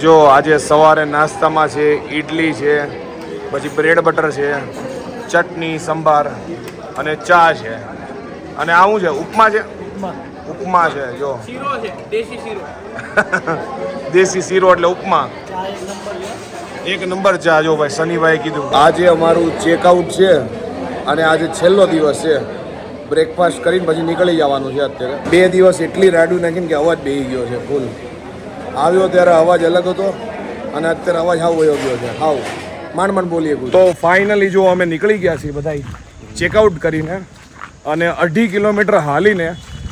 જો આજે સવારે નાસ્તામાં છે ઈડલી છે, પછી બ્રેડ બટર છે, ચટણી સંભાર અને ચા છે. અને આ શું છે? ઉપમા છે. ઉપમા છે. જો શીરો છે, દેશી શીરો. દેશી શીરો એટલે ઉપમા. એક નંબર ચા. જો ભાઈ સનીભાઈ કીધું આજે અમારું ચેકઆઉટ છે અને આજે છેલ્લો દિવસ છે. બ્રેકફાસ્ટ કરીને પછી નીકળી જવાનું છે. અત્યારે 2 દિવસ એટલી રાડું નાખીને કે અવાજ બેસી ગયો છે ફૂલ. આવ્યો ત્યારે અવાજ અલગ હતો અને અત્યારે અવાજ હાવ વયો ગયો છે. હાવ માંડ બોલીએ. તો ફાઇનલી જો અમે નીકળી ગયા છીએ બધા ચેકઆઉટ કરીને અને 2.5 કિલોમીટર હાલીને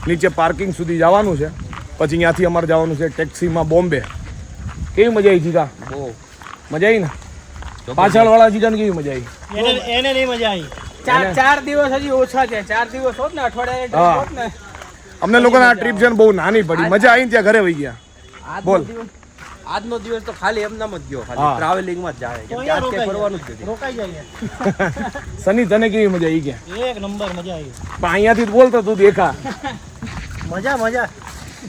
નીચે પાર્કિંગ સુધી જવાનું છે. પછી અહીંયાથી અમારે જવાનું છે ટેક્સીમાં બોમ્બે. કેવી મજા આવી જીગા? બહુ મજા આવી ને? પાછળવાળા જીગાને કેવી મજા આવી? એને નહીં મજા આવી. ચાર દિવસ હજી ઓછા છે. 4 દિવસ હોત ને અઠવાડિયા હોત ને. અમને લોકોને આ ટ્રીપ છે ને બહુ નાની પડી. મજા આવી ત્યાં ઘરે વહી ગયા. બોલ. આજનો દિવસ તો ખાલી એમનામ જ ગયો, ખાલી ટ્રાવેલિંગમાં જ જાય કે આજ કે ફરવાનું જ નથી. રોકાઈ જાય. સની તને કેવી મજા આવી ગયા? એક નંબર મજા આવી. પણ અહીંયાથી બોલતો તું દેખા. મજા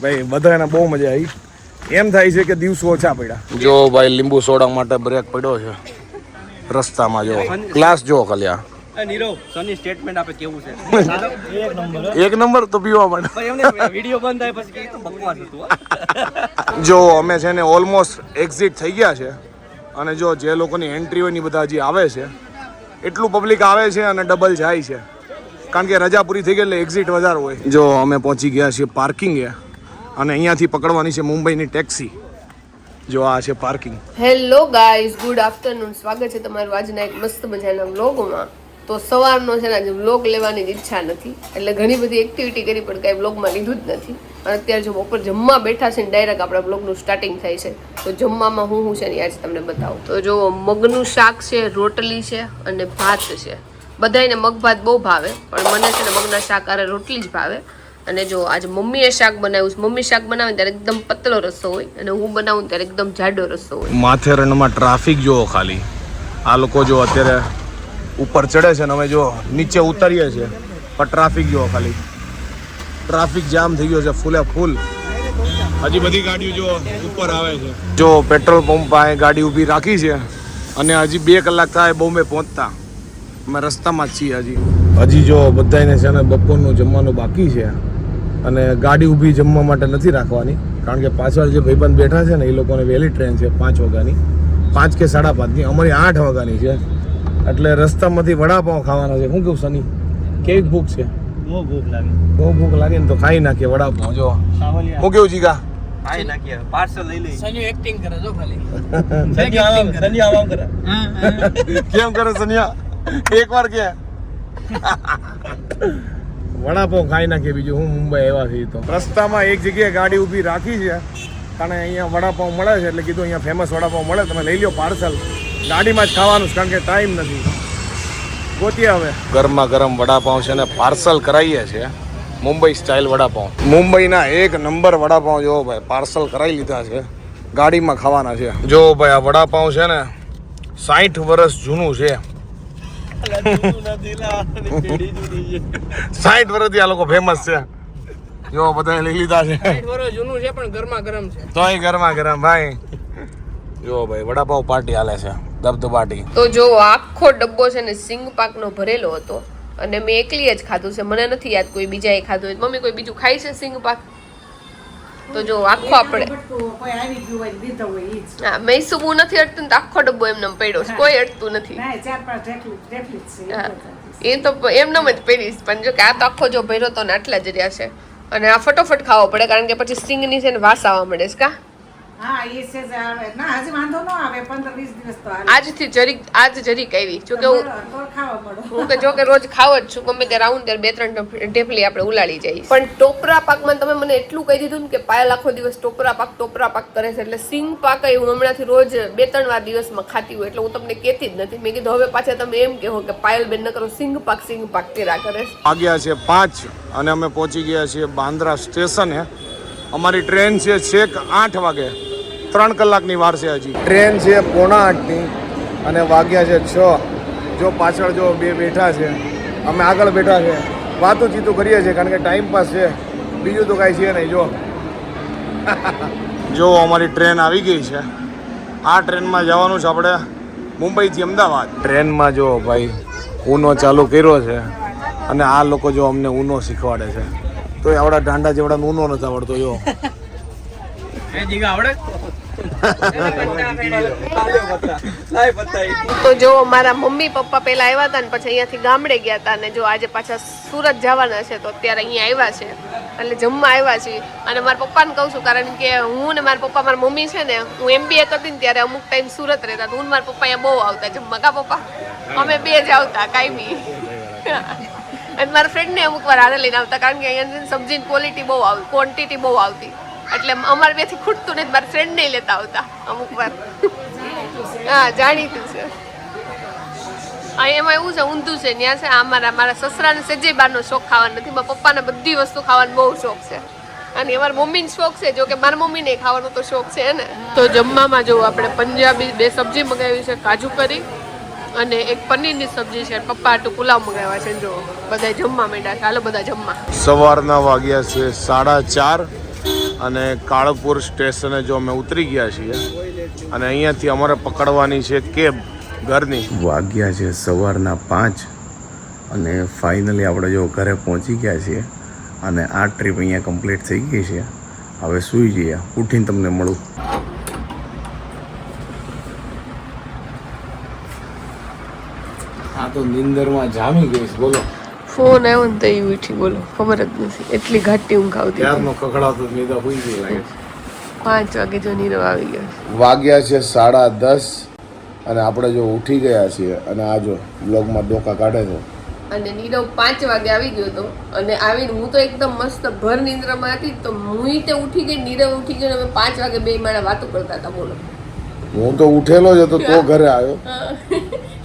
ભાઈ બધાને બહુ મજા આવી. એમ થાય છે કે દિવસો ઓછા પડ્યા. જો ભાઈ લીંબુ સોડા માટે બ્રેક પડ્યો છે રસ્તામાં. જો ક્લાસ જો ખાલી. નીરવ સની સ્ટેટમેન્ટ આપે કેવું છે? એક નંબર તો પીવા માટે. વિડીયો બંધ થાય પછી કે તો બકવાસ હતું. જો અમે છે ને ઓલમોસ્ટ એક્ઝિટ થઈ ગયા છે અને જો જે લોકોની એન્ટ્રી હોય ને બધા હજી આવે છે. એટલું પબ્લિક આવે છે અને ડબલ જાય છે કારણ કે રજા પૂરી થઈ ગઈ એટલે એક્ઝિટ વધારે હોય. જો અમે પહોંચી ગયા છીએ પાર્કિંગે અને અહીંયાથી પકડવાની છે મુંબઈની ટેક્સી. જો આ છે parking. Hello guys, good afternoon. સ્વાગત છે તમારું આજના એક મસ્ત મજાના વ્લોગમાં. તો સવારનો છે ને આજે વ્લોગ લેવાની જ ઈચ્છા નથી એટલે ઘણી બધી એક્ટિવિટી કરી પણ કાંઈ વ્લોગમાં લીધું જ નથી. અને અત્યારે જો બપોર જમવા બેઠા છે ને ડાયરેક્ટ આપણા વ્લોગનું સ્ટાર્ટિંગ થાય છે. તો જમવામાં હું છે ને આજે તમને બતાવું. તો જો મગનું શાક છે, રોટલી છે અને ભાત છે. બધાને મગ ભાત બહુ ભાવે પણ મને છે ને મગના શાક આરે રોટલી જ ભાવે. અને જો આજે મમ્મીએ શાક બનાવ્યું છે. મમ્મી શાક બનાવે ત્યારે એકદમ પતલો રસ્સો હોય અને હું બનાવું ત્યારે એકદમ જાડો રસ્સો હોય. માથેરણમાં ટ્રાફિક જોવો ખાલી. આ લોકો જો અત્યારે ઉપર ચડે છે ને અમે જો નીચે ઉતરીએ છીએ પણ ટ્રાફિક જોવો ખાલી. ટ્રાફિક જામ થઈ ગયો છે ફૂલે ફૂલ. હજી બધી ગાડીઓ જો ઉપર આવે છે. જો પેટ્રોલ પંપ પાસે ગાડી ઊભી રાખી છે અને હજી 2 કલાક થાય બોમ્બે પહોંચતા. અમે રસ્તામાં જ છીએ હજી જો બધાને છે ને બપોરનું જમવાનું બાકી છે અને ગાડી ઊભી જમવા માટે નથી રાખવાની કારણ કે પાછળ જે ભાઈબંધ બેઠા છે ને એ લોકોને વહેલી ટ્રેન છે 5 વાગ્યાની, 5 કે 5:30ની. અમારી 8 વાગ્યાની છે એટલે રસ્તામાંથી વડાપાઉં ખાવાના છે. શું કેવું સની? કેવી ભૂખ છે? બહુ ભૂખ લાગે. બહુ ભૂખ લાગે ને તો ખાઈ નાખીએ વડાપાઉં. જો હું કેવું જીગા? ખાઈ નાખીએ, પાર્સલ લઈ લઈ. સંજુ એક્ટિંગ કરે જો ખાલી. સની આમ કરે. કેમ કરે સનિયા? એકવાર કે વડાપાઉં ખાઈ નાખીએ. બીજું હું મુંબઈ આવ્યા છીએ તો રસ્તામાં એક જગ્યાએ ગાડી ઊભી રાખી છે કારણ અહીંયા વડાપાઉં મળે છે એટલે કીધું અહીંયા ફેમસ વડાપાઉં મળે, તમે લઈ લો પાર્સલ. ગાડીમાં જ ખાવાનું કારણ કે ટાઈમ નથી. ગોતીએ હવે ગરમા ગરમ વડાપાઉં છે ને પાર્સલ કરાવીએ છીએ. મુંબઈ સ્ટાઇલ વડાપાઉં. મુંબઈના એક નંબર વડાપાઉં જો ભાઈ પાર્સલ કરાવી લીધા છે. ગાડીમાં ખાવાના છે. જો ભાઈ આ વડાપાઉં છે ને 60 વર્ષ જૂનું છે. 60 વર્ષથી આ લોકો ફેમસ છે. જો બધા લઈ લીધા છે. 60 વર્ષ જૂનું છે પણ ગરમા ગરમ છે. તોય ગરમા ગરમ ભાઈ. જો ભાઈ વડાપાઉં પાર્ટી હાલે છે, દબદબાટી. તો જો આખો ડબ્બો છે ને સિંગ પાકનો ભરેલો હતો અને મેં એકલીએ જ ખાધું છે. મને નથી યાદ કોઈ બીજાએ ખાધું હોય. મમ્મી કોઈ બીજું ખાય છે સિંગ પાક? તો જો આખો આપણે હા મૈસુબુ નથી અડતું ને તો આખો ડબ્બો એમને પડ્યો છે. કોઈ અડતું નથી. એ તો એમને જ પહેરીશ પણ જો કે આ તો આખો જો ભર્યો તો ને આટલા જ રહ્યા છે. અને આ ફટોફટ ખાવો પડે કારણ કે પછી સિંગની છે ને વાસ આવવા મળે છે. કા આજથી જરીક આજ જરીક આવી જો કે હું કે જો કે રોજ ખાવ જ છું. ગમે ત્યારે આવું ત્યારે 2-3 ઢેફલી આપણે ઉલાળી જઈએ. પણ ટોપરા પાકમાં તમે મને એટલું કહી દીધું ને કે પાયલ આખો દિવસ ટોપરા પાક કરે છે એટલે સિંગ પાક હું હમણાંથી રોજ 2-3 વાર દિવસમાં ખાતી હોય એટલે હું તમને કહેતી જ નથી. મેં કીધું હવે પાછા તમે એમ કહો કે પાયલ બેન ન કરો સિંગ પાક કર્યા કરે. વાગ્યા છે 5 અને અમે પહોંચી ગયા છીએ બાંદ્રા સ્ટેશને. અમારી ટ્રેન છે છેક 8 વાગે. 3 કલાકની વાર છે હજી. ટ્રેન છે 7:45ની અને વાગ્યા છે 6. જો પાછળ જો 2 બેઠા છે, અમે આગળ બેઠા છે, વાતો ચીતું કરીએ છીએ કારણ કે ટાઈમ પાસ છે, બીજું તો કાંઈ છે નહીં. જો અમારી ટ્રેન આવી ગઈ છે આ ટ્રેનમાં જવાનું છે આપણે મુંબઈથી અમદાવાદ. ટ્રેનમાં જો ભાઈ ઊનો ચાલુ કર્યો છે અને આ લોકો જો અમને ઊનો શીખવાડે છે તો આવડા ઢાંડા જેવડા ઊનો નથી આવડતો જો. તો જો મારા મમ્મી પપ્પા પેલા આવ્યા હતા ને પછી અહીંયાથી ગામડે ગયા હતા ને જો આજે પાછા સુરત જવાના છે તો અત્યારે અહીંયા આવ્યા છે એટલે જમવા આવ્યા છીએ. અને મારા પપ્પાને કહું છું કારણ કે હું ને મારા પપ્પા મારા મમ્મી છે ને હું MBA કરતી ને ત્યારે અમુક ટાઈમ સુરત રહેતા હું ને મારા પપ્પા અહીંયા બહુ આવતા જમવા. કા પપ્પા અમે બે જ આવતા કાયમી. અને મારા ફ્રેન્ડને અમુક વાર હારે લઈને આવતા કારણ કે અહીંયા સબ્જીની ક્વોલિટી બહુ આવતી, ક્વોન્ટિટી બહુ આવતી એટલે અમારે બેથી ખૂટતું નહીં. મારા ફ્રેન્ડને લેતા આવતા અમુક વાર. હા જાણીતું છે. એમાં એવું છે ઊંધું છે ત્યાં છે મારા સસરાને સેજે બારનો શોખ ખાવાનો નથી. મારા પપ્પાને બધી વસ્તુ ખાવાનો બહુ શોખ છે અને અમારા મમ્મીને શોખ છે. જો કે મારા મમ્મીને ખાવાનો તો શોખ છે ને. તો જમવામાં જો આપણે પંજાબી 2 સબ્જી મંગાવી છે, કાજુ કરી અને એક પનીરની સબ્જી છે. પપ્પા આટલું પુલાવ મંગાવ્યા છે. જો બધા જમવા માંડ્યા. ચાલો બધા જમવા. સવારના વાગ્યા છે 4:30 અને કાળપુર સ્ટેશને જો અમે ઉતરી ગયા છીએ અને અહીંયાથી અમારે પકડવાની છે કેબ ઘરની. વાગ્યા છે સવારના 5 અને ફાઇનલી આપણે જો ઘરે પહોંચી ગયા છીએ અને આ ટ્રીપ અહીંયા કમ્પ્લીટ થઈ ગઈ છે. હવે સૂઈ જઈએ, ઉઠીને તમને મળું. આ તો નીંદરમાં જામી ગઈ છે. બોલો ફોન આવ્યો ને તો એ ઉઠી. બોલો ખબર જ નથી એટલી ઘાટી ઊંઘ આવતી. ત્યારનો કકડાતો નીંદા હોઈ ગઈ લાગે છે. 5 વાગે જો નીરવ આવી ગયો. વાગ્યા છે 10:30 અને આપણે જો ઉઠી ગયા છીએ અને આ જો બ્લોગમાં ડોકા કાઢે છે. અને નીરવ 5 વાગે આવી ગયો હતો અને આવીને હું તો એકદમ મસ્ત ભર નિંદ્રામાં હતી તો હું તે ઉઠી ગઈ, નીરવ ઉઠી ગયો. અમે 5 વાગે બે માળા વાતો કરતા હતા. બોલો હું તો ઉઠેલો જ હતો તો ઘરે આવ્યો.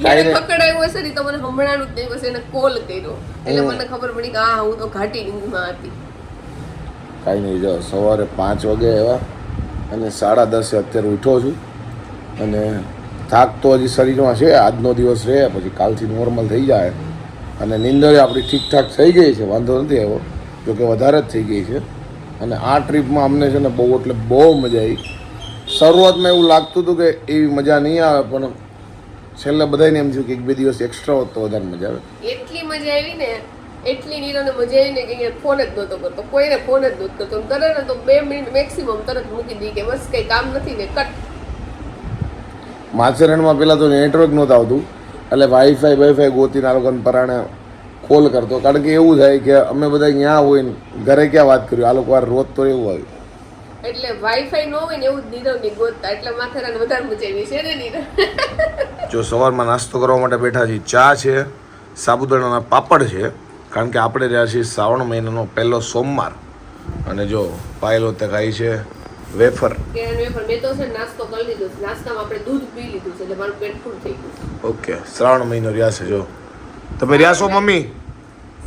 એને પકડાયું હશે ને તો મને હમણાં જ નહીં, બસ એને કોલ કર્યો એટલે મને ખબર પડી કે હા હું તો ઘાટી નીંદમાં હતી. કાંઈ નહીં, જો સવારે 5 વાગે આવ્યા અને 10:30 અત્યારે ઉઠ્યો છું અને થાક તો હજી શરીરમાં છે. આજનો દિવસ રહે પછી કાલથી નોર્મલ થઈ જાય અને નીંદર આપણી ઠીકઠાક થઈ ગઈ છે, વાંધો નથી આવ્યો. જોકે વધારે જ થઈ ગઈ છે અને આ ટ્રીપમાં અમને છે ને બહુ એટલે બહુ મજા આવી. શરૂઆતમાં એવું લાગતું હતું કે એવી મજા નહીં આવે પણ છેલ્લે બધાને એમ થયું કે 1-2 દિવસ એક્સ્ટ્રા હોત તો વધારે મજા આવે. એટલી મજા આવી ને, એટલી નીરવને મજા આવી ને કે અહીંયા ફોન જ નહોતો કરતો, કોઈને ફોન જ નહોતો કરતો. કરે ને તો 2 મિનિટ મેક્સિમમ તરત મૂકી દઈ કે બસ કંઈ કામ નથી ને કટ. માથેરણમાં પહેલાં તો નેટવર્ક નહોતું આવતું એટલે વાઈફાઈ ગોતીને આ લોકોને પરાણે કોલ કરતો. કારણ કે એવું થાય કે અમે બધા ત્યાં હોય ને ઘરે ક્યાં વાત કર્યું, આ લોકો રોજ તો એવું આવ્યું એટલે વાઈફાઈ ન હોય ને એવું જ નીરવની ગોતતા એટલે માથેરાને વધારે મજા આવી છે ને નીરવ. જો સવારમાં નાસ્તો કરવા માટે બેઠા છીએ. ચા છે, સાબુદાણાના પાપડ છે કારણ કે આપણે રહ્યા છીએ શ્રાવણ મહિનાનો પહેલો સોમવાર. અને જો પાયલો તે ખાઈ છે વેફર. મેં તો છે નાસ્તો કરી લીધો છે. નાસ્તામાં આપણે દૂધ પી લીધું છે એટલે મારું પેટ ફૂલ થઈ ગયું. ઓકે, શ્રાવણ મહિનો રહ્યા છે. જો તમે રહ્યા છો મમ્મી?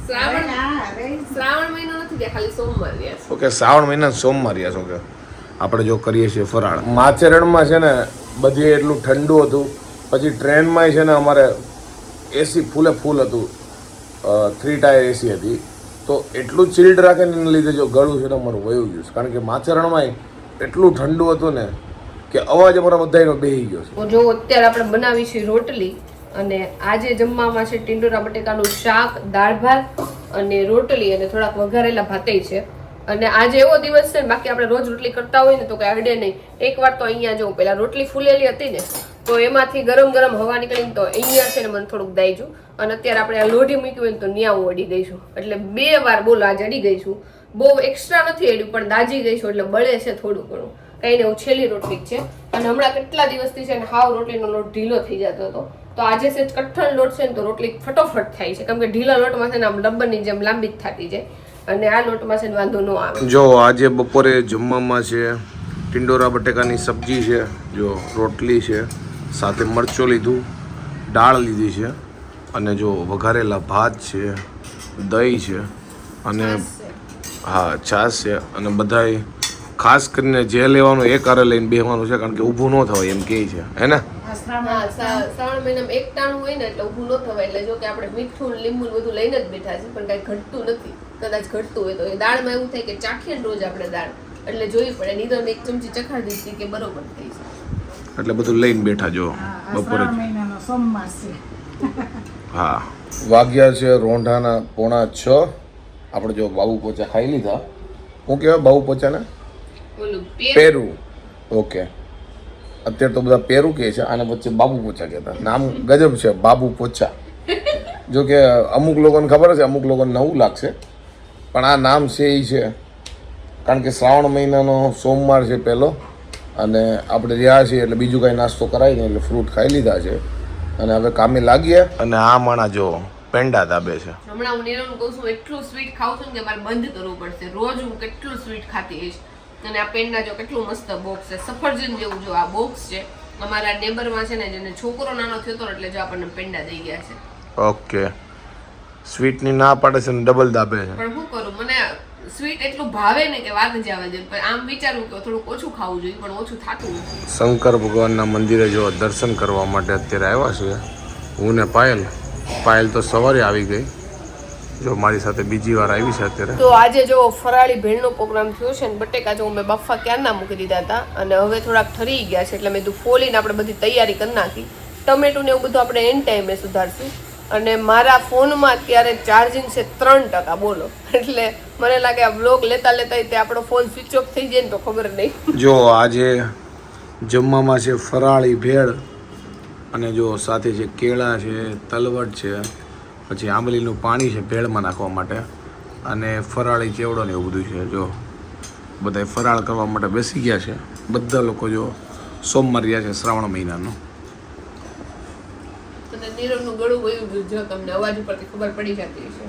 શ્રાવણ મહિનો નથી રહ્યા, ખાલી સોમવાર રહ્યા છે. ઓકે, શ્રાવણ મહિના સોમવાર રહ્યા છો. કે આપણે જો કરીએ છીએ ફરાળ. માથેરણમાં છે ને બધી એટલું ઠંડુ હતું. પછી ટ્રેનમાં છે ને અમારે એસી ફૂલે ફૂલ હતું, 3 ટાયર એસી હતી તો એટલું ચિલ્ડ રાખે ને એને લીધે જો ગળું છે ને અમારું વયું ગયું છે. કારણ કે માથેરણમાં એટલું ઠંડુ હતું ને કે અવાજ અમારા બધાનો બેસી ગયો છે. જો અત્યારે આપણે બનાવી છે રોટલી અને આજે જમવામાં છે ટીંડોરા બટેકાનું શાક, દાળ ભાત અને રોટલી અને થોડાક વઘારેલા ભાતે છે. અને આજે એવો દિવસ છે ને, બાકી આપણે રોજ રોટલી કરતા હોય ને તો કઈ અડે નહીં. એકવાર તો અહીંયા જો પેલા રોટલી ફૂલેલી હતી ને તો એમાંથી ગરમ ગરમ હવા નીકળીને તો અહીંયા છે ને મને થોડુંક દાઈજું અને અત્યારે આપણે આ લોઢી મૂક્યું હોય ને તો ન્યા હું અડી ગઈ છું. એટલે 2 વાર બોલો આજે અડી ગઈ છું. બહુ એક્સ્ટ્રા નથી અડ્યું પણ દાજી ગઈ છું એટલે બળે છે થોડું ઘણું. કઈ ને છેલ્લી રોટલી જ છે અને હમણાં કેટલા દિવસથી છે ને હાવ રોટલીનો લોટ ઢીલો થઈ જતો હતો તો આજે છે કઠણ લોટ છે ને તો રોટલી ફટોફટ થાય છે. કેમ કે ઢીલા લોટમાં છે ને આમ લંબનની જેમ લાંબી જ થતી જાય અને આ લોટમાં છે ને વાંધો ન આવે. જો આજે બપોરે જમવામાં છે ટિંડોરા બટેકાની સબ્જી છે, જો રોટલી છે, સાથે મરચો લીધું, દાળ લીધી છે અને જો વઘારેલા ભાત છે, દહીં છે અને હા છાશ છે. અને બધાય ખાસ કરીને જે લેવાનું એ કારે લઈને બેસવાનું છે કારણ કે ઊભું ન થવાય એમ કહે છે હે ને. શ્રાવણ મહિનામાં એક ટાણું હોય ને એટલે ઊભું ન થવાય. એટલે જો કે આપણે મીઠું લીંબુ બધું લઈને જ બેઠા છે પણ કઈ ઘટતું નથી. કદાચ ઘટતું હોય તો એ દાળમાં એવું થાય કે ચાખીએ રોજ આપણે દાળ એટલે જોવી પડે. નીરવને 1 ચમચી ચખાડી દીધી કે બરોબર થઈ છે. એટલે બધું લઈને બેઠા જો બપોરે મહિનાનો સોમવાર છે. હા વાગ્યા છે રોંઢાના 6:45. આપણે જો બાબુ પોચા ખાઈ લીધા. શું કહેવાય બાબુ પોચાને? ઓલું પેરું. ઓકે અત્યારે તો બધા પેરું કહે છે, આને વચ્ચે બાબુ પોચા કહેતા. નામ ગજબ છે બાબુ પોચા. જો કે અમુક લોકોને ખબર છે, અમુક લોકોને નવું લાગશે, પણ આ નામ છે એ છે કારણ કે શ્રાવણ મહિનાનો સોમવાર છે પહેલો, અને આપણે રહ્યા છીએ એટલે બીજું કાંઈ નાસ્તો કરાય નહીં એટલે ફ્રૂટ ખાઈ લીધા છે અને હવે કામે લાગીએ. અને આ માણા જો પેંડા દાબે છે. હમણાં હું નીરવને કહું છું એટલું સ્વીટ ખાઉં છું ને કે મારે બંધ કરવું પડશે. રોજ હું કેટલું સ્વીટ ખાતી હોઈશ. અને આ પેંડા જો કેટલું મસ્ત બોક્સ છે, સફરજન જેવું જો આ બોક્સ છે. અમારા નેબરમાં છે ને જેને છોકરો નાનો થયો હતો એટલે જો આપણને પેંડા દઈ ગયા છે. ઓકે સ્વીટની ના પાડે છે ને ડબલ દાબે છે. પણ શું કરું, મને સ્વીટ એટલું ભાવે ને કે વાત જ આવે છે. પણ આમ વિચારું કે થોડુંક ઓછું ખાવું જોઈએ, પણ ઓછું થતું નથી. શંકર ભગવાનના મંદિરે જો દર્શન કરવા માટે અત્યારે આવ્યા છીએ હું ને પાયલ. પાયલ તો સવારે આવી ગઈ, જો મારી સાથે બીજી વાર આવી છે અત્યારે. તો આજે જો ફરાળી ભેળનો પ્રોગ્રામ થયો છે ને બટેકા જો મેં બાફા ક્યારના મૂકી દીધા હતા અને હવે થોડાક ઠરી ગયા છે એટલે મેં કીધું ફોલીને આપણે બધી તૈયારી કરી નાખી. ટમેટું ને એવું બધું આપણે એન્ડ ટાઈમે સુધારશું. અને મારા ફોનમાં અત્યારે ચાર્જિંગ છે 3%. બોલો, એટલે મને લાગે આ વ્લોગ લેતા લેતા તે આપણો ફોન સ્વિચ ઓફ થઈ જાય ને તો ખબર નહીં. જો આજે જમવામાં છે ફરાળી ભેળ, અને જો સાથે છે કેળા છે, તલવટ છે, પછી આંબલીનું પાણી છે ભેળમાં નાખવા માટે, અને ફરાળી ચેવડો ને એવું બધું છે. જો બધા ફરાળ કરવા માટે બેસી ગયા છે બધા લોકો. જો સોમવાર રહ્યા છે શ્રાવણ મહિનાનો. અને નીરવનું ગળું વયું ગયું જો તમને અવાજ ઉપરથી ખબર પડી જતી છે.